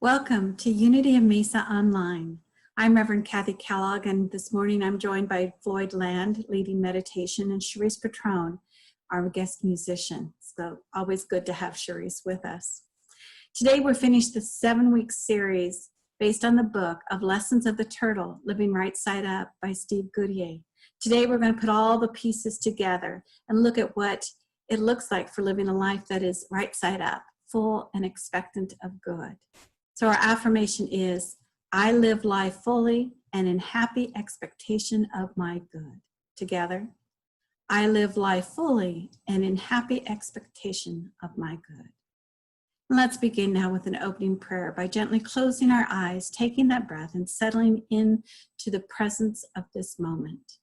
Welcome to Unity of Mesa Online. I'm Reverend Kathryn Kellogg, and this morning I'm joined by Floyd Land, leading meditation, and Cerise Patron, our guest musician. So always good to have Cerise with us. Today we're finished the 7-week series based on the book of Lessons of the Turtle, Living Right Side Up by Steve Goodyear. Today we're going to put all the pieces together and look at what it looks like for living a life that is right side up, full and expectant of good. So our affirmation is, I live life fully and in happy expectation of my good. Together, I live life fully and in happy expectation of my good. And let's begin now with an opening prayer by gently closing our eyes, taking that breath and settling into the presence of this moment.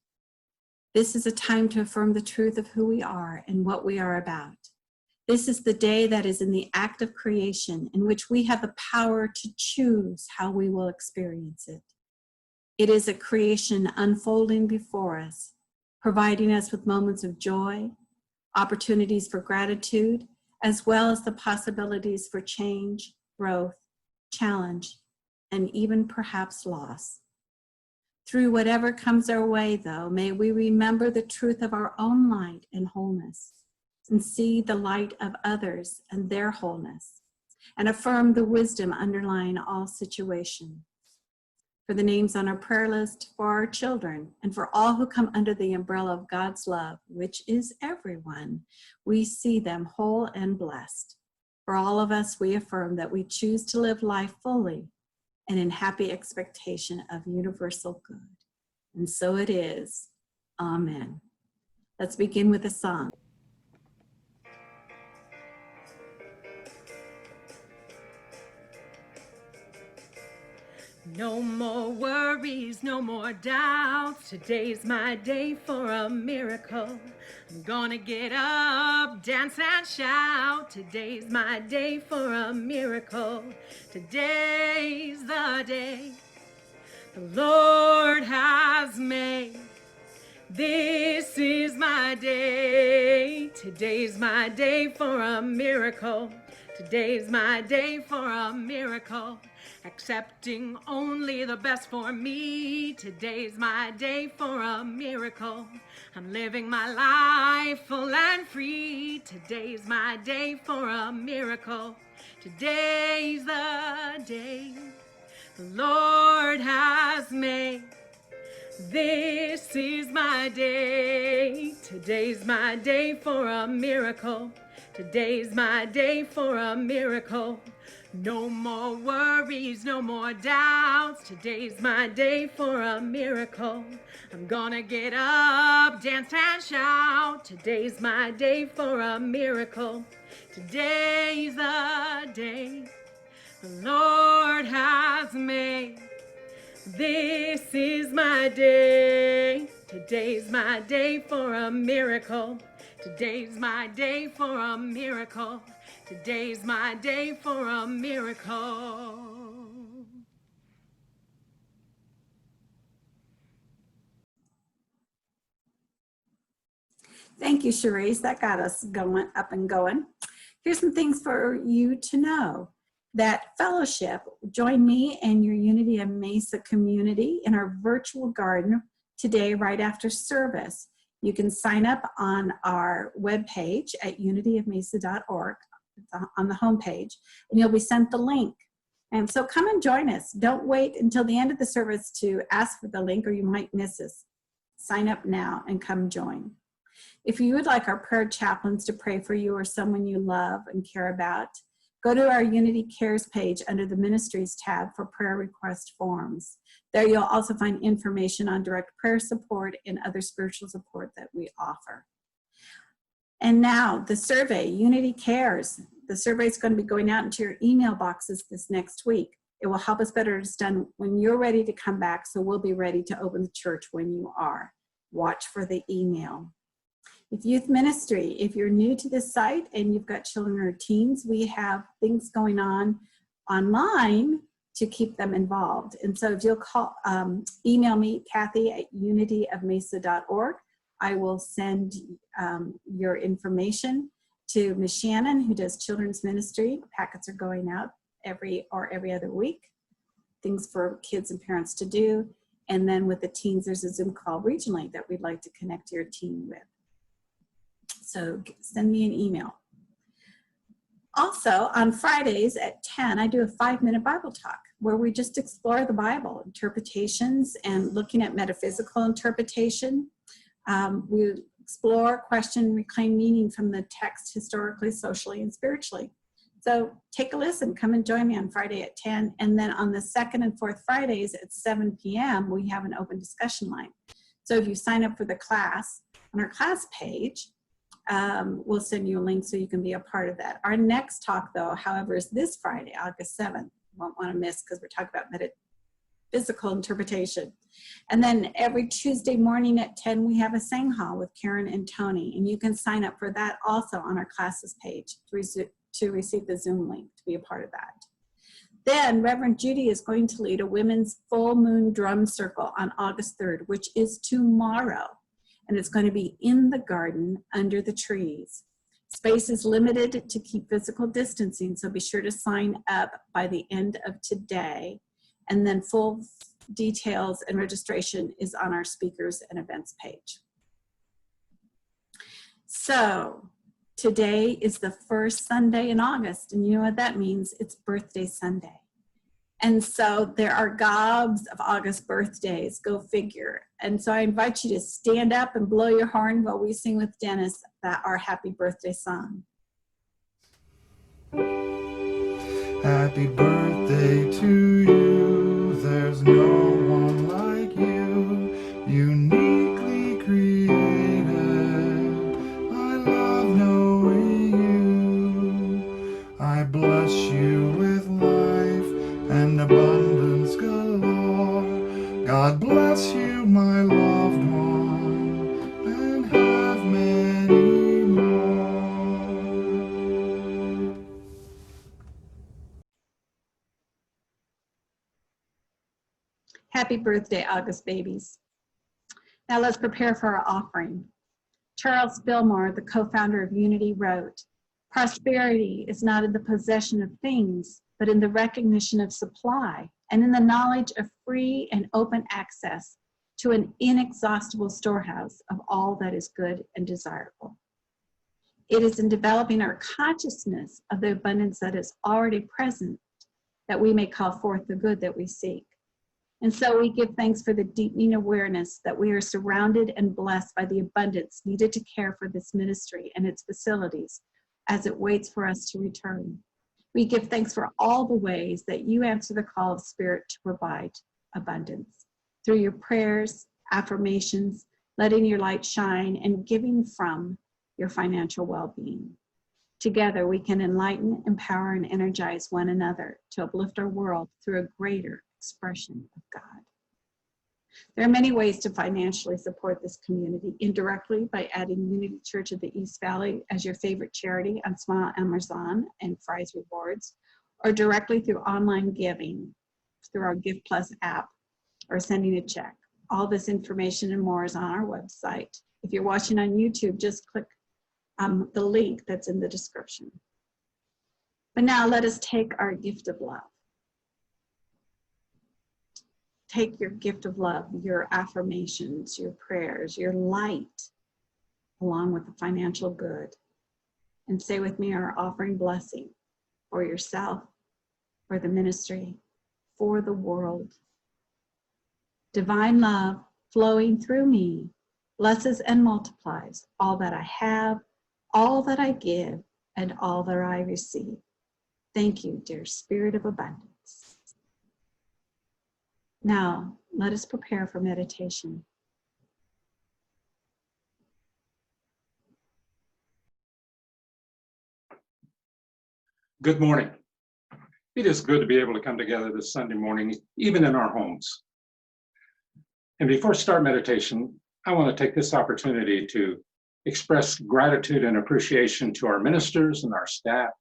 This is a time to affirm the truth of who we are and what we are about. This is the day that is in the act of creation, in which we have the power to choose how we will experience it. It is a creation unfolding before us, providing us with moments of joy, opportunities for gratitude, as well as the possibilities for change, growth, challenge, and even perhaps loss. Through whatever comes our way, though, may we remember the truth of our own light and wholeness, and see the light of others and their wholeness, and affirm the wisdom underlying all situations. For the names on our prayer list, for our children, and for all who come under the umbrella of God's love, which is everyone, we see them whole and blessed. For all of us, we affirm that we choose to live life fully and in happy expectation of universal good. And so it is. Amen. Let's begin with a song. No more worries, no more doubts. Today's my day for a miracle. I'm gonna get up, dance and shout. Today's my day for a miracle. Today's the day the Lord has made. This is my day. Today's my day for a miracle. Today's my day for a miracle. Accepting only the best for me. Today's my day for a miracle. I'm living my life full and free. Today's my day for a miracle. Today's the day the Lord has made. This is my day. Today's my day for a miracle. Today's my day for a miracle. No more worries, no more doubts. Today's my day for a miracle. I'm gonna get up, dance and shout. Today's my day for a miracle. Today's the day the Lord has made. This is my day. Today's my day for a miracle. Today's my day for a miracle. Today's my day for a miracle. Thank you, Cerise. That got us going, up and going. Here's some things for you to know. That fellowship, join me and your Unity of Mesa community in our virtual garden today right after service. You can sign up on our webpage at unityofmesa.org on the homepage, and you'll be sent the link. And so come and join us. Don't wait until the end of the service to ask for the link or you might miss us. Sign up now and come join. If you would like our prayer chaplains to pray for you or someone you love and care about, go to our Unity Cares page under the Ministries tab for prayer request forms. There you'll also find information on direct prayer support and other spiritual support that we offer. And now the survey, Unity Cares. The survey is going to be going out into your email boxes this next week. It will help us better understand when you're ready to come back, so we'll be ready to open the church when you are. Watch for the email. If youth ministry, if you're new to this site and you've got children or teens, we have things going on online to keep them involved. And so if you'll email me, Kathy at unityofmesa.org, I will send your information to Ms. Shannon, who does children's ministry. Packets are going out every other week, things for kids and parents to do. And then with the teens, there's a Zoom call regionally that we'd like to connect your teen with. So send me an email. Also, on Fridays at 10, I do a 5-minute Bible talk where we just explore the Bible, interpretations, and looking at metaphysical interpretation. We explore, question, reclaim meaning from the text historically, socially, and spiritually. So take a listen. Come and join me on Friday at 10. And then on the second and fourth Fridays at 7 p.m., we have an open discussion line. So if you sign up for the class, on our class page, we'll send you a link so you can be a part of that. Our next talk, though, however, is this Friday, August 7th. Won't want to miss because we're talking about metaphysical interpretation. And then every Tuesday morning at 10, we have a Sang Hall with Karen and Tony. And you can sign up for that also on our classes page to receive the Zoom link to be a part of that. Then Reverend Judy is going to lead a women's full moon drum circle on August 3rd, which is tomorrow. And it's going to be in the garden under the trees. Space is limited to keep physical distancing, so be sure to sign up by the end of today. And then full details and registration is on our speakers and events page. So today is the first Sunday in August, and you know what that means? It's birthday Sunday. And so there are gobs of August birthdays, go figure. And so I invite you to stand up and blow your horn while we sing with Dennis our happy birthday song. Happy birthday to you, there's no one like you, uniquely created. I love knowing you. I bless you with life and abundance galore. God bless you, my loved one, and have many more. Happy birthday, August babies. Now let's prepare for our offering. Charles Fillmore, the co-founder of Unity, wrote, "Prosperity is not in the possession of things, but in the recognition of supply and in the knowledge of free and open access to an inexhaustible storehouse of all that is good and desirable. It is in developing our consciousness of the abundance that is already present that we may call forth the good that we seek. And so we give thanks for the deepening awareness that we are surrounded and blessed by the abundance needed to care for this ministry and its facilities as it waits for us to return. We give thanks for all the ways that you answer the call of Spirit to provide abundance through your prayers, affirmations, letting your light shine, and giving from your financial well-being. Together, we can enlighten, empower, and energize one another to uplift our world through a greater expression of God. There are many ways to financially support this community, indirectly by adding Unity Church of the East Valley as your favorite charity on Smile Amazon and Fry's Rewards, or directly through online giving through our Give Plus app or sending a check. All this information and more is on our website. If you're watching on YouTube, just click the link that's in the description. But now let us take our gift of love. Take your gift of love, your affirmations, your prayers, your light, along with the financial good, and say with me our offering blessing for yourself, for the ministry, for the world. Divine love flowing through me blesses and multiplies all that I have, all that I give, and all that I receive. Thank you, dear Spirit of Abundance. Now, let us prepare for meditation. Good morning. It is good to be able to come together this Sunday morning, even in our homes. And before I start meditation, I want to take this opportunity to express gratitude and appreciation to our ministers and our staff,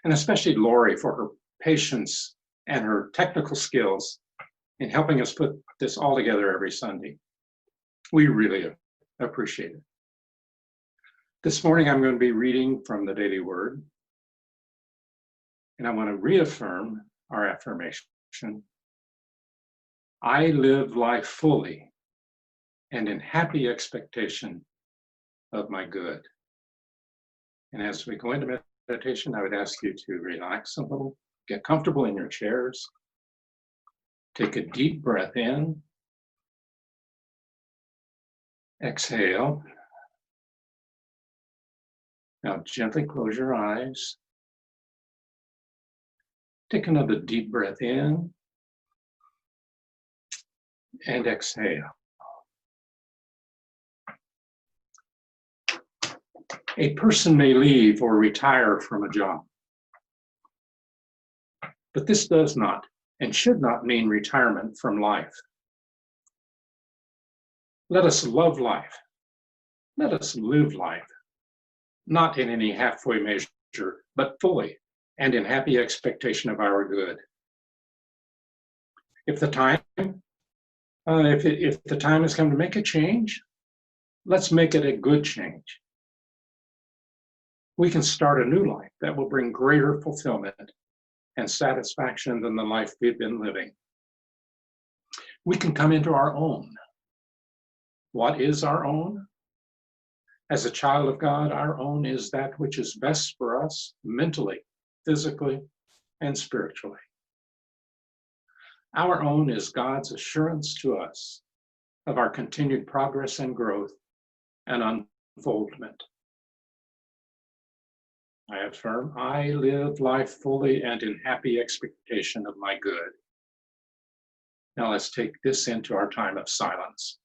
and especially Lori for her patience and her technical skills in helping us put this all together every Sunday. We really appreciate it. This morning, I'm going to be reading from the Daily Word. And I want to reaffirm our affirmation. I live life fully and in happy expectation of my good. And as we go into meditation, I would ask you to relax a little, get comfortable in your chairs, take a deep breath in, exhale. Now gently close your eyes. Take another deep breath in and exhale. A person may leave or retire from a job, but this does not and should not mean retirement from life. Let us love life. Let us live life, not in any halfway measure, but fully and in happy expectation of our good. If the time has come to make a change, let's make it a good change. We can start a new life that will bring greater fulfillment and satisfaction than the life we've been living. We can come into our own. What is our own? As a child of God, our own is that which is best for us mentally, physically, and spiritually. Our own is God's assurance to us of our continued progress and growth and unfoldment. I affirm, I live life fully and in happy expectation of my good. Now let's take this into our time of silence.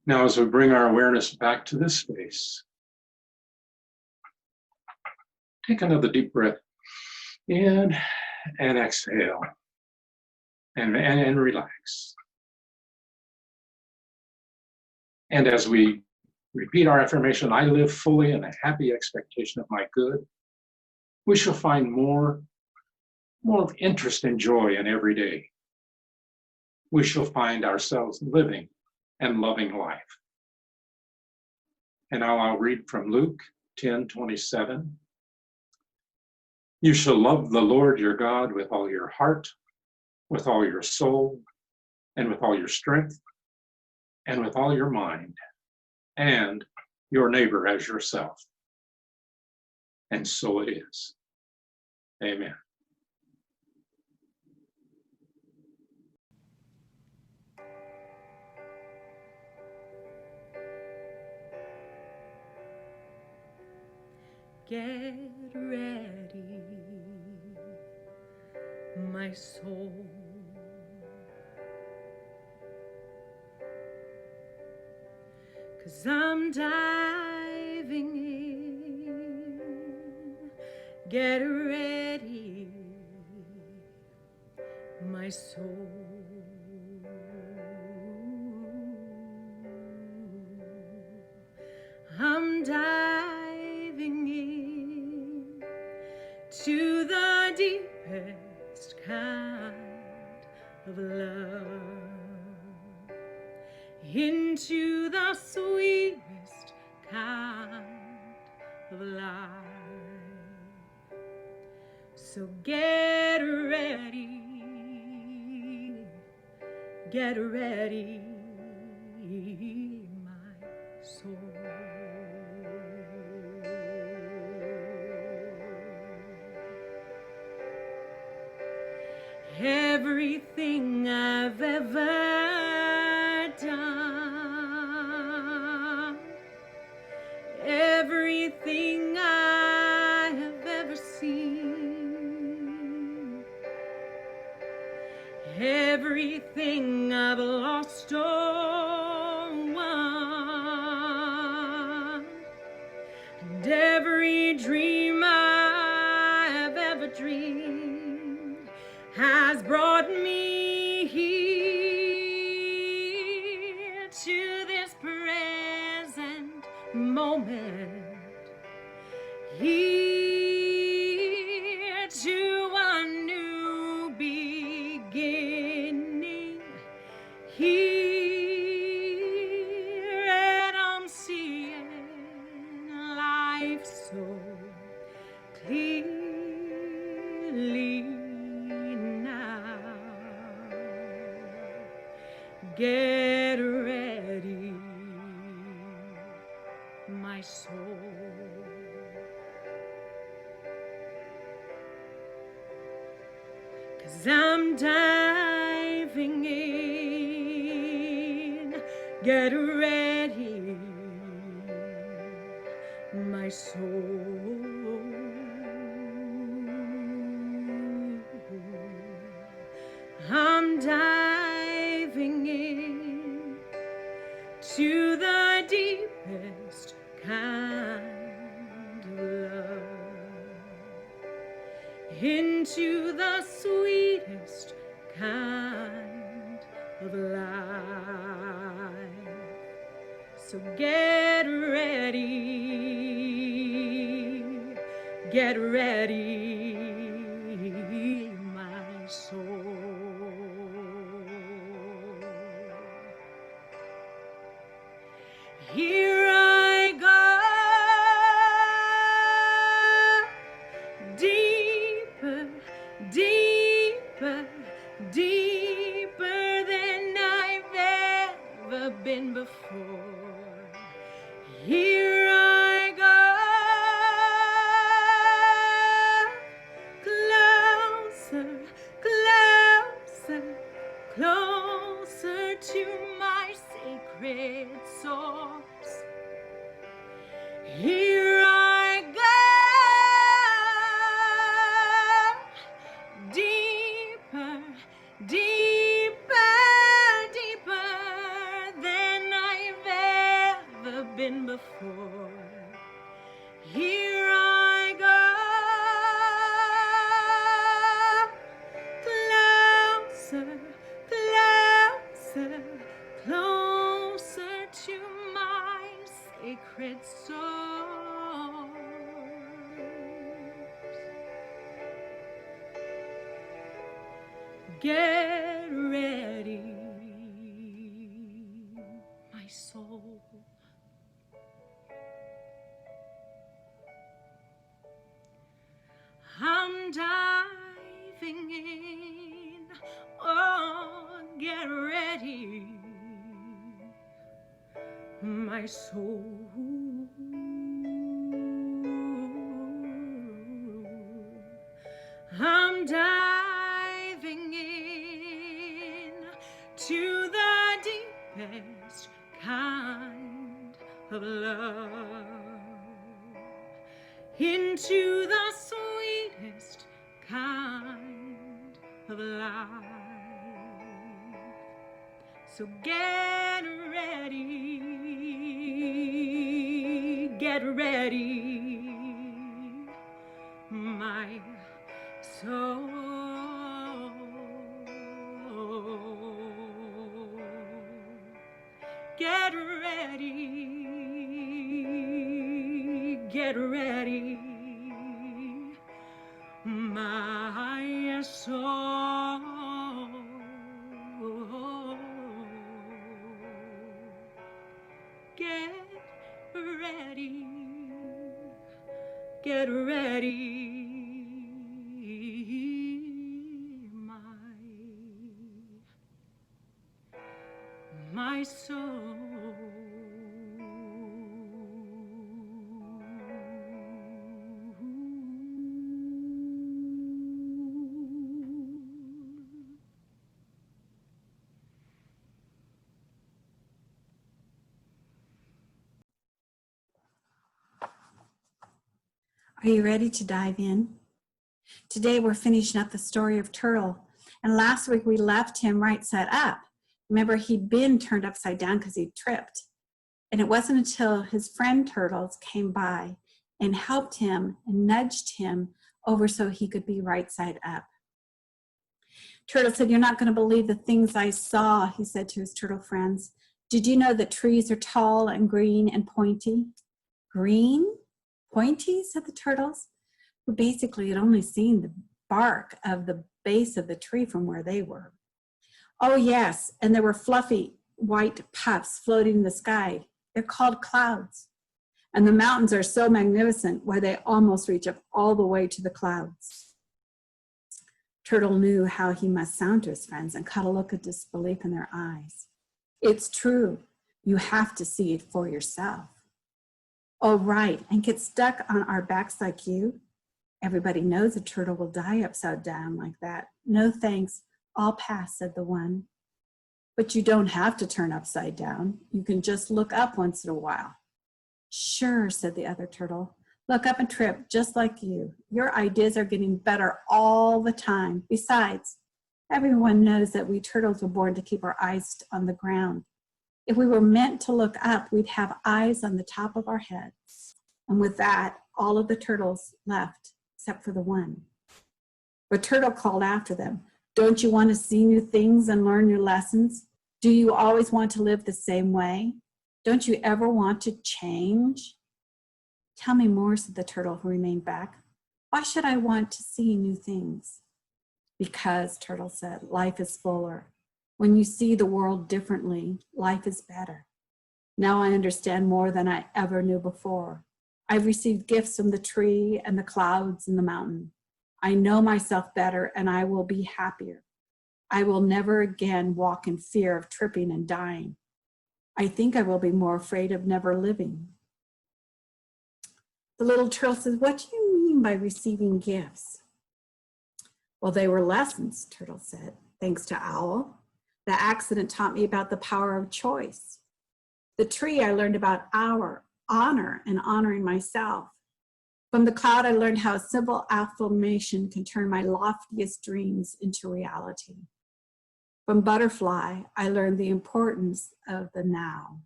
Now, as we bring our awareness back to this space, take another deep breath in and exhale and relax. And as we repeat our affirmation, I live fully in a happy expectation of my good, we shall find more of interest and joy in every day. We shall find ourselves living and loving life. And now I'll read from Luke 10:27. You shall love the Lord your God with all your heart, with all your soul, and with all your strength, and with all your mind, and your neighbor as yourself. And so it is. Amen. Get ready, my soul. 'Cause I'm diving in. Get ready, my soul. I'm diving in to the deepest kind of love, into the sweetest kind of life. So get ready, my soul. Everything I've ever done, everything I have ever seen, everything I've lost or won, and every dream I've ever dreamed has brought me here to this present moment, here to a new beginning, here, and I'm seeing life so clearly now. Get ready, my soul. 'Cause I'm diving in. Get ready, my soul. I'm diving in to the deepest kind of love, into the sweetest kind of life. So get ready, my soul. Here I go, deeper, deeper, deeper than I've ever been before. Here I go, closer, get ready, my soul. I'm diving in, oh, get ready, my soul. I'm diving in to the deepest kind of love, into the sweetest kind of life. So get ready, my soul. Get ready, my soul. Get ready, my soul. Are you ready to dive in? Today we're finishing up the story of Turtle, and last week we left him right side up. Remember, he'd been turned upside down because he tripped. And it wasn't until his friend Turtles came by and helped him and nudged him over so he could be right side up. Turtle said, "You're not going to believe the things I saw," he said to his turtle friends. "Did you know that trees are tall and green and pointy?" "Green? Pointy?" said the turtles, who basically had only seen the bark of the base of the tree from where they were. "Oh yes, and there were fluffy white puffs floating in the sky. They're called clouds. And the mountains are so magnificent, why they almost reach up all the way to the clouds." Turtle knew how he must sound to his friends and caught a look of disbelief in their eyes. "It's true. You have to see it for yourself." "Oh, right, and get stuck on our backs like you? Everybody knows a turtle will die upside down like that." "No thanks, I'll pass," said the one. "But you don't have to turn upside down. You can just look up once in a while." "Sure," said the other turtle. "Look up and trip just like you. Your ideas are getting better all the time. Besides, everyone knows that we turtles were born to keep our eyes on the ground. If we were meant to look up, we'd have eyes on the top of our heads." And with that, all of the turtles left, except for the one. But Turtle called after them, "Don't you want to see new things and learn new lessons? Do you always want to live the same way? Don't you ever want to change?" "Tell me more," said the turtle who remained back. "Why should I want to see new things?" "Because," Turtle said, "life is fuller. When you see the world differently, life is better. Now I understand more than I ever knew before. I've received gifts from the tree and the clouds and the mountain. I know myself better and I will be happier. I will never again walk in fear of tripping and dying. I think I will be more afraid of never living." The little turtle says, "What do you mean by receiving gifts?" "Well, they were lessons," Turtle said, "thanks to Owl. The accident taught me about the power of choice. The tree, I learned about honor and honoring myself. From the cloud, I learned how a simple affirmation can turn my loftiest dreams into reality. From butterfly, I learned the importance of the now.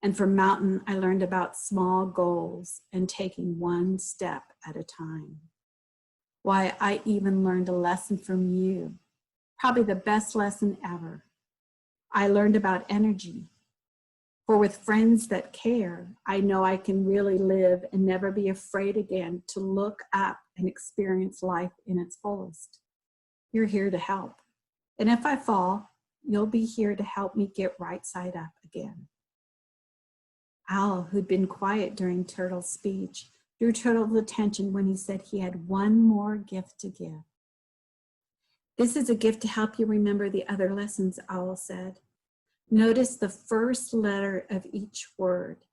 And from mountain, I learned about small goals and taking one step at a time. Why, I even learned a lesson from you. Probably the best lesson ever. I learned about energy. For with friends that care, I know I can really live and never be afraid again to look up and experience life in its fullest. you're here to help. And if I fall, you'll be here to help me get right side up again. Owl, who'd been quiet during Turtle's speech, drew Turtle's attention when he said he had one more gift to give. This is a gift to help you remember the other lessons, Owl said. Notice the first letter of each word: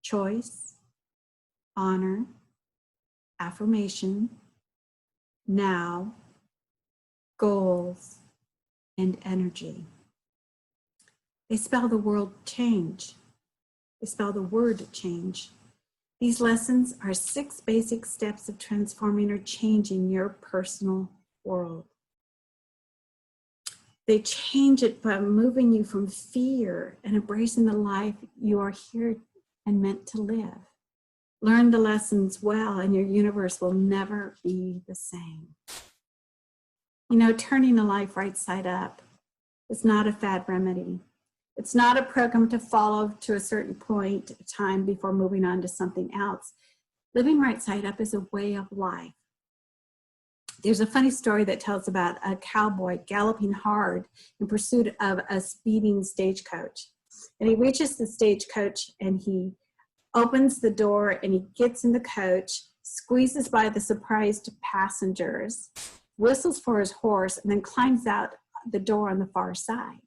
choice, honor, affirmation, now, goals, and energy. They spell the word change. They spell the word change. These lessons are 6 basic steps of transforming or changing your personal world. They change it by moving you from fear and embracing the life you are here and meant to live. Learn the lessons well, and your universe will never be the same. You know, turning a life right side up is not a fad remedy. It's not a program to follow to a certain point of time before moving on to something else. Living right side up is a way of life. There's a funny story that tells about a cowboy galloping hard in pursuit of a speeding stagecoach. And he reaches the stagecoach and he opens the door and he gets in the coach, squeezes by the surprised passengers, whistles for his horse, and then climbs out the door on the far side.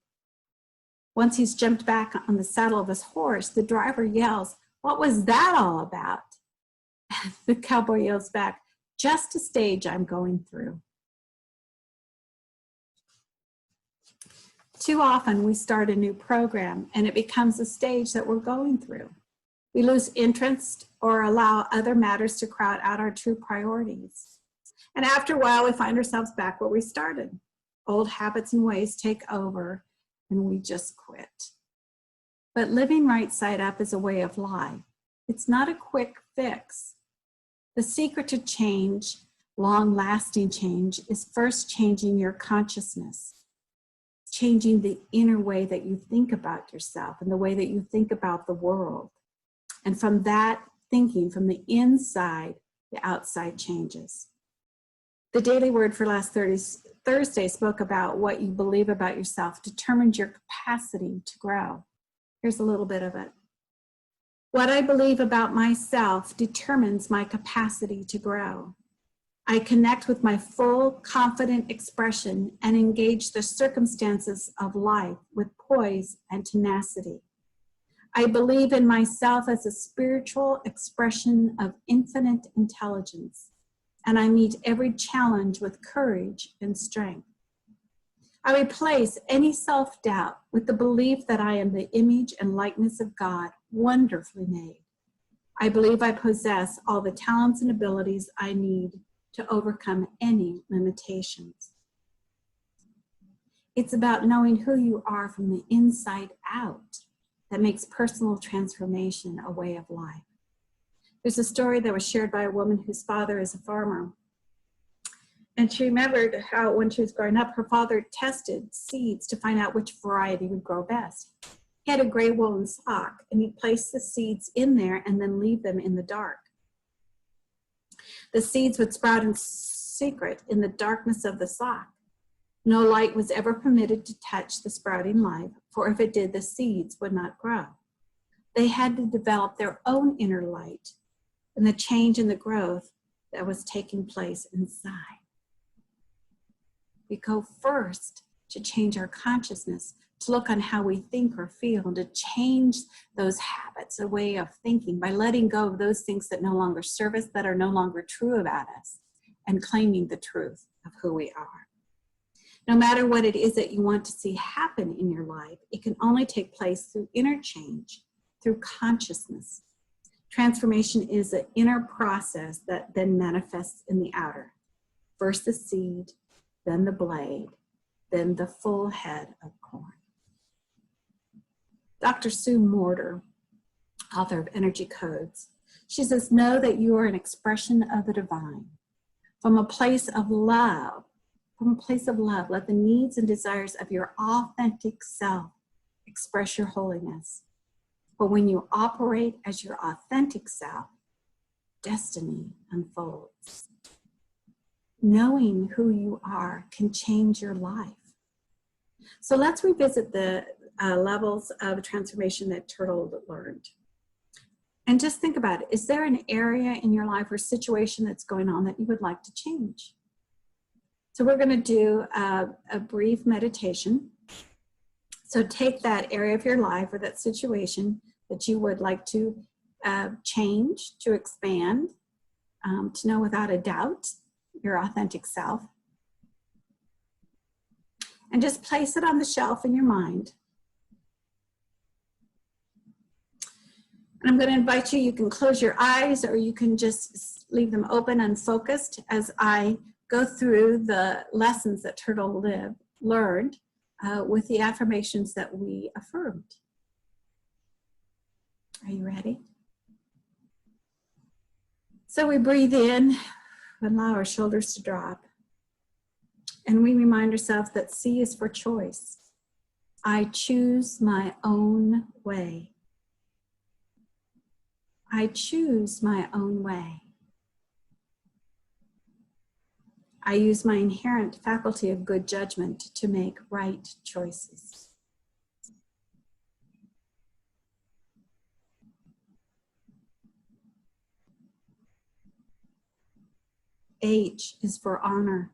Once he's jumped back on the saddle of his horse, the driver yells, "What was that all about?" The cowboy yells back, "Just a stage I'm going through." Too often we start a new program and it becomes a stage that we're going through. We lose interest or allow other matters to crowd out our true priorities. And after a while, we find ourselves back where we started. Old habits and ways take over and we just quit. But living right side up is a way of life. It's not a quick fix. The secret to change, long-lasting change, is first changing your consciousness, changing the inner way that you think about yourself and the way that you think about the world. And from that thinking, from the inside, the outside changes. The daily word for last Thursday spoke about what you believe about yourself determines your capacity to grow. Here's a little bit of it. What I believe about myself determines my capacity to grow. I connect with my full, confident expression and engage the circumstances of life with poise and tenacity. I believe in myself as a spiritual expression of infinite intelligence, and I meet every challenge with courage and strength. I replace any self-doubt with the belief that I am the image and likeness of God, wonderfully made. I believe I possess all the talents and abilities I need to overcome any limitations. It's about knowing who you are from the inside out that makes personal transformation a way of life. There's a story that was shared by a woman whose father is a farmer. And she remembered how when she was growing up, her father tested seeds to find out which variety would grow best. He had a gray woolen sock and he'd place the seeds in there and then leave them in the dark. The seeds would sprout in secret in the darkness of the sock. No light was ever permitted to touch the sprouting life, for if it did, the seeds would not grow. They had to develop their own inner light and the change and the growth that was taking place inside. We go first to change our consciousness, to look on how we think or feel, and to change those habits, a way of thinking, by letting go of those things that no longer serve us, that are no longer true about us, and claiming the truth of who we are. No matter what it is that you want to see happen in your life, it can only take place through inner change, through consciousness. Transformation is an inner process that then manifests in the outer. First the seed, then the blade, then the full head of corn. Dr. Sue Morter, author of Energy Codes, she says, know that you are an expression of the divine. From a place of love, let the needs and desires of your authentic self express your holiness. But when you operate as your authentic self, destiny unfolds. knowing who you are can change your life. So let's revisit the levels of transformation that Turtle learned. And just think about it. Is there an area in your life or situation that's going on that you would like to change? So we're going to do a brief meditation. So take that area of your life or that situation that you would like to change, to expand, to know without a doubt your authentic self. And just place it on the shelf in your mind. And I'm going to invite you, you can close your eyes or you can just leave them open and focused as I go through the lessons that Turtle learned with the affirmations that we affirmed. Are you ready? So we breathe in, allow our shoulders to drop. And we remind ourselves that C is for choice. I choose my own way. I choose my own way. I use my inherent faculty of good judgment to make right choices. H is for honor.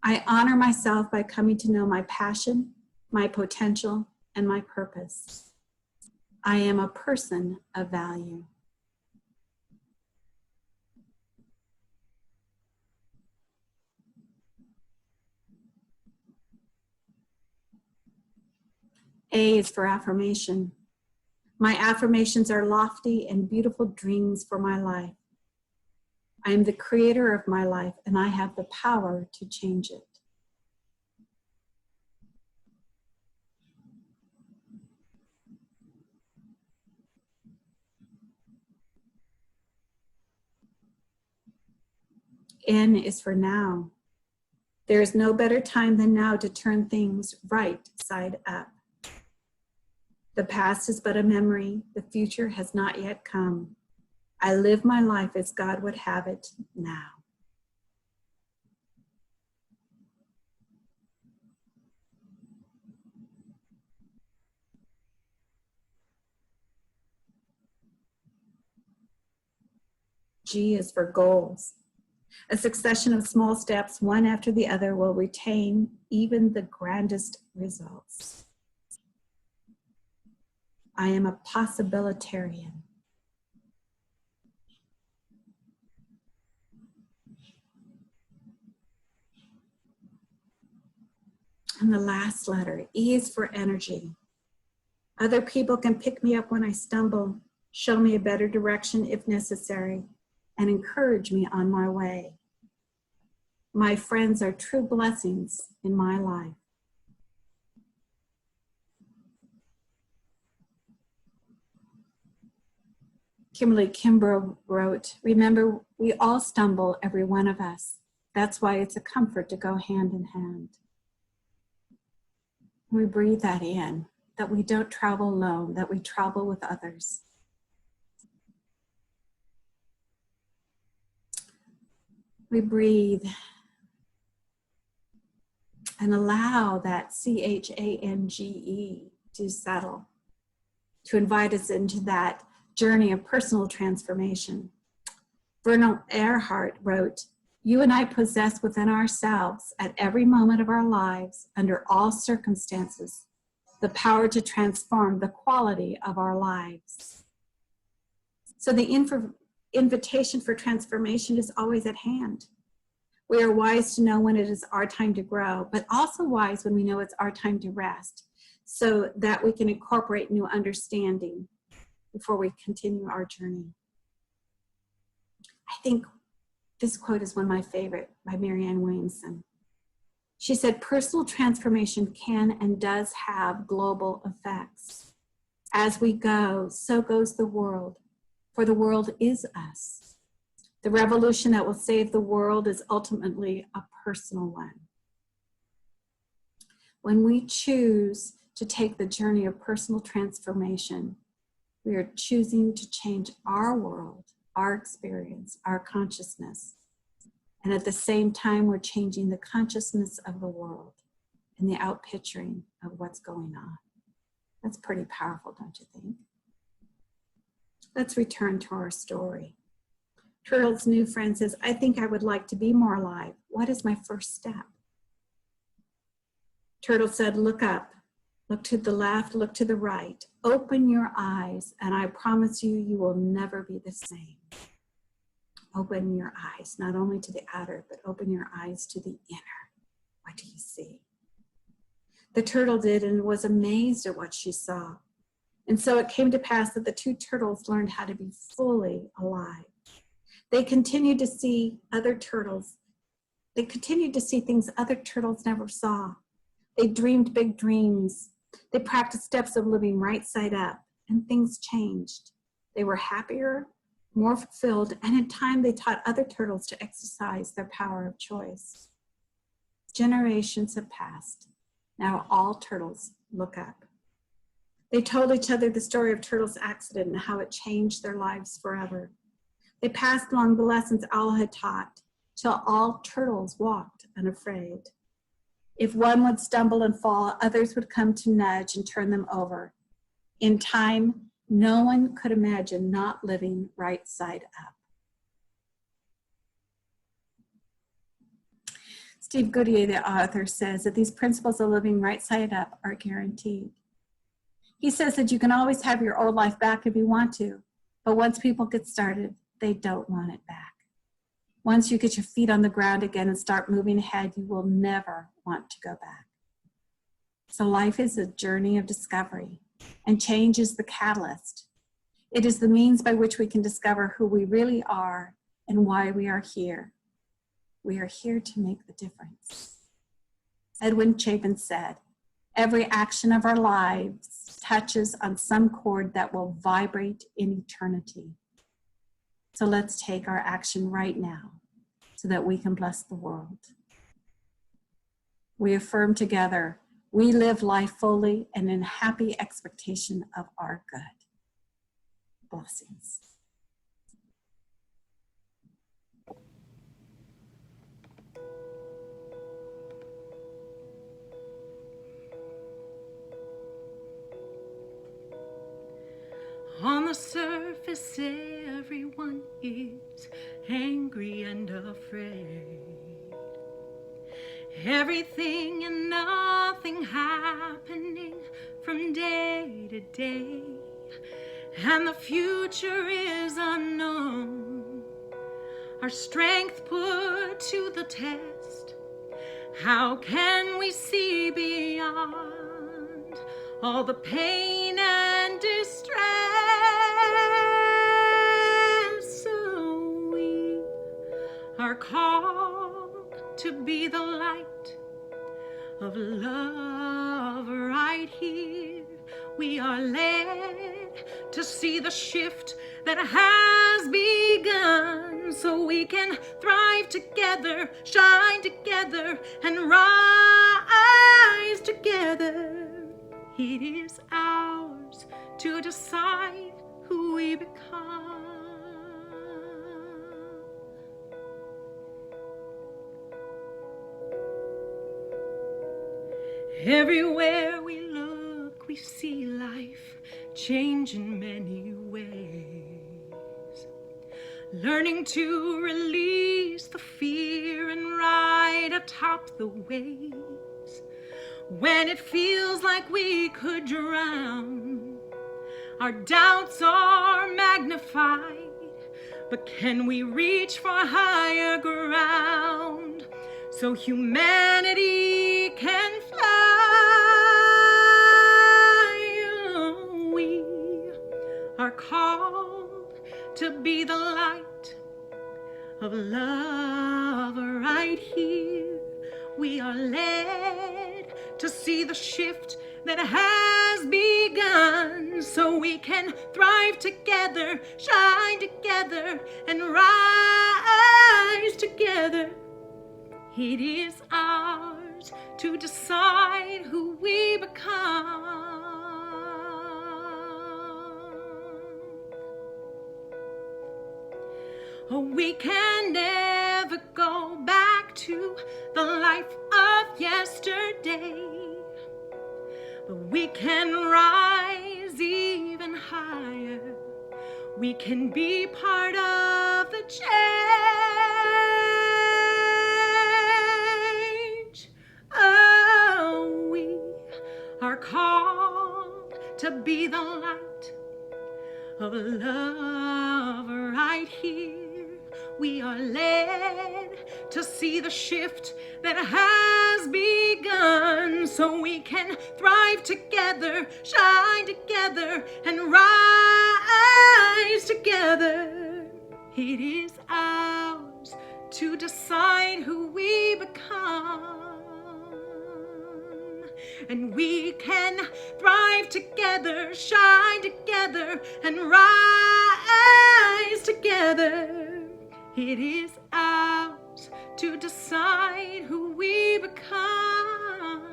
I honor myself by coming to know my passion, my potential, and my purpose. I am a person of value. A is for affirmation. My affirmations are lofty and beautiful dreams for my life. I am the creator of my life and I have the power to change it. N is for now. There is no better time than now to turn things right side up. The past is but a memory. The future has not yet come. I live my life as God would have it now. G is for goals. A succession of small steps, one after the other, will retain even the grandest results. I am a possibilitarian. And the last letter, E is for energy. Other people can pick me up when I stumble, show me a better direction if necessary, and encourage me on my way. My friends are true blessings in my life. Kimberly Kimbrough wrote, remember, we all stumble, every one of us. That's why it's a comfort to go hand in hand. We breathe that in, that we don't travel alone, that we travel with others. We breathe and allow that CHANGE to settle, to invite us into that journey of personal transformation. Vernon Earhart wrote, you and I possess within ourselves at every moment of our lives, under all circumstances, the power to transform the quality of our lives. So the invitation for transformation is always at hand. We are wise to know when it is our time to grow, but also wise when we know it's our time to rest, so that we can incorporate new understanding before we continue our journey. I think this quote is one of my favorite, by Marianne Williamson. She said, personal transformation can and does have global effects. As we go, so goes the world, for the world is us. The revolution that will save the world is ultimately a personal one. When we choose to take the journey of personal transformation, we are choosing to change our world, our experience, our consciousness. And at the same time, we're changing the consciousness of the world and the outpicturing of what's going on. That's pretty powerful, don't you think? Let's return to our story. Turtle's new friend says, I think I would like to be more alive. What is my first step? Turtle said, look up, look to the left, look to the right. Open your eyes, and I promise you, you will never be the same. Open your eyes, not only to the outer, but open your eyes to the inner. What do you see? The turtle did and was amazed at what she saw. And so it came to pass that the two turtles learned how to be fully alive. They continued to see other turtles. They continued to see things other turtles never saw. They dreamed big dreams. They practiced steps of living right side up, and things changed. They were happier, more fulfilled, and in time they taught other turtles to exercise their power of choice. Generations have passed. Now all turtles look up. They told each other the story of Turtle's accident and how it changed their lives forever. They passed along the lessons all had taught till all turtles walked unafraid. If one would stumble and fall, others would come to nudge and turn them over. In time, no one could imagine not living right side up. Steve Goodyear, the author, says that these principles of living right side up are guaranteed. He says that you can always have your old life back if you want to, but once people get started, they don't want it back. Once you get your feet on the ground again and start moving ahead, you will never want to go back. So life is a journey of discovery, and change is the catalyst. It is the means by which we can discover who we really are and why we are here. We are here to make the difference. Edwin Chapin said, every action of our lives touches on some chord that will vibrate in eternity. So let's take our action right now so that we can bless the world. We affirm together, we live life fully and in happy expectation of our good. Blessings. On the surface, everyone is angry and afraid. Everything and nothing happening from day to day. And the future is unknown. Our strength put to the test. How can we see beyond all the pain and distress? So we are called to be the light of love right here. We are led to see the shift that has begun, so we can thrive together, shine together, and rise together. It is ours to decide who we become. Everywhere we look, we see life change in many ways. Learning to release the fear and ride atop the waves. When it feels like we could drown, our doubts are magnified. But can we reach for higher ground so humanity can fly? We are called to be the light of love right here. We are led to see the shift that has begun, so we can thrive together, shine together, and rise together. It is ours to decide who we become. Oh, we can never never go back to the life of yesterday. But we can rise even higher. We can be part of the change. Oh, we are called to be the light of love right here. We are led to see the shift that has begun, so we can thrive together, shine together, and rise together. It is ours to decide who we become. And we can thrive together, shine together, and rise together. It is ours to decide who we become.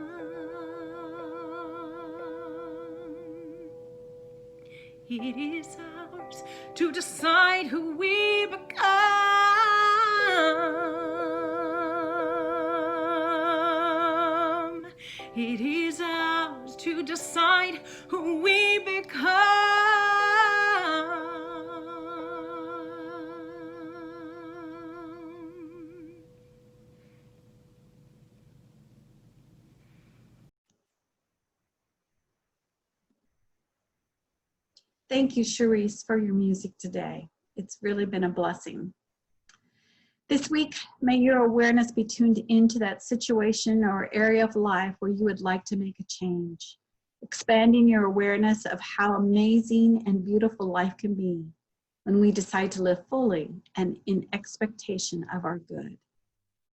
It is ours to decide who we become. It is ours to decide who we become. Thank you, Cerise, for your music today. It's really been a blessing. This week, may your awareness be tuned into that situation or area of life where you would like to make a change, expanding your awareness of how amazing and beautiful life can be when we decide to live fully and in expectation of our good.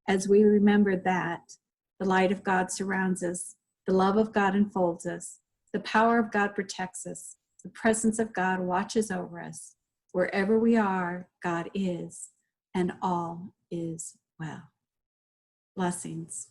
As we remember that the light of God surrounds us, the love of God enfolds us, the power of God protects us, the presence of God watches over us. Wherever we are, God is, and all is well. Blessings.